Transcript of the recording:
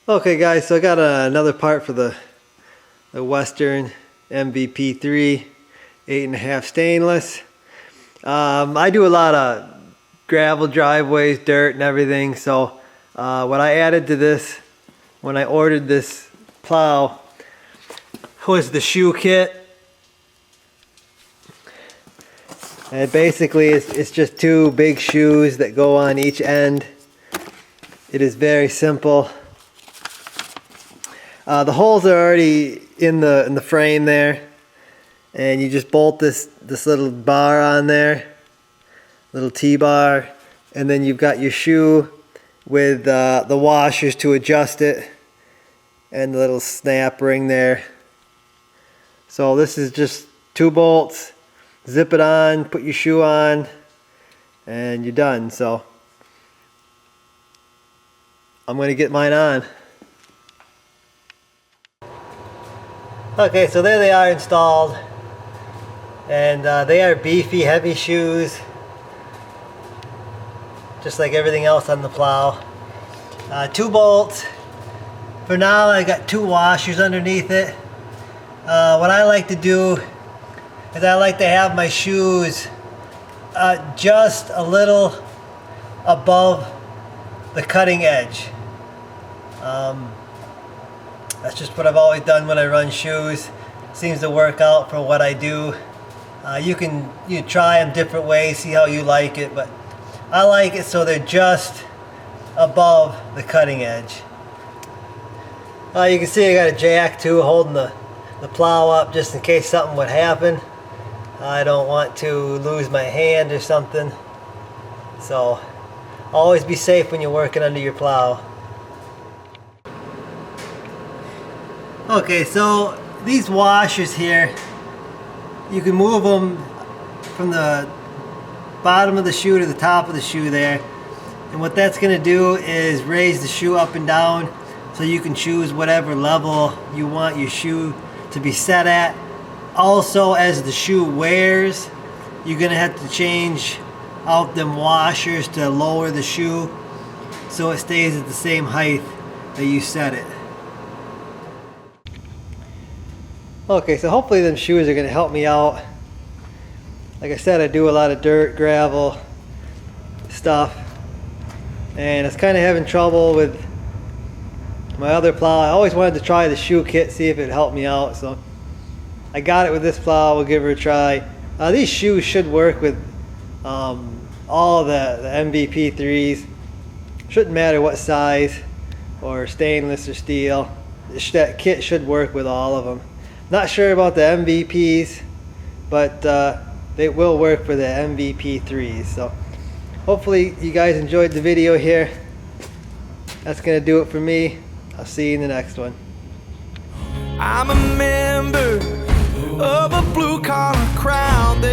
Okay guys, so I got another part for the Western MVP3 8.5 stainless. I do a lot of gravel driveways, dirt and everything, so what I added to this when I ordered this plow was the shoe kit. And basically it's just two big shoes that go on each end. It is very simple. The holes are already in the frame there, and you just bolt this little bar on there, little T-bar, and then you've got your shoe with the washers to adjust it, and the little snap ring there. So this is just two bolts, zip it on, put your shoe on, and you're done. So I'm going to get mine on. Okay, so there they are installed, and they are beefy, heavy shoes, just like everything else on the plow. Two bolts. For now, I got two washers underneath it. What I like to do is I like to have my shoes just a little above the cutting edge. That's just what I've always done when I run shoes. Seems to work out for what I do. You can try them different ways, see how you like it, but I like it so they're just above the cutting edge. You can see I got a jack too, holding the plow up just in case something would happen. I don't want to lose my hand or something. So always be safe when you're working under your plow. Okay, so these washers here, you can move them from the bottom of the shoe to the top of the shoe there. And what that's going to do is raise the shoe up and down so you can choose whatever level you want your shoe to be set at. Also, as the shoe wears, you're going to have to change out them washers to lower the shoe so it stays at the same height that you set it. Okay, so hopefully them shoes are going to help me out. Like I said, I do a lot of dirt, gravel stuff, and it's kind of having trouble with my other plow. I always wanted to try the shoe kit, see if it helped me out, so I got it with this plow. We'll give her a try. These shoes should work with all the MVP3s. Shouldn't matter what size, or stainless or steel. That kit should work with all of them. Not sure about the MVPs, but they will work for the MVP3s. So hopefully you guys enjoyed the video here. That's gonna do it for me. I'll see you in the next one. I'm a member of a blue collar crowd.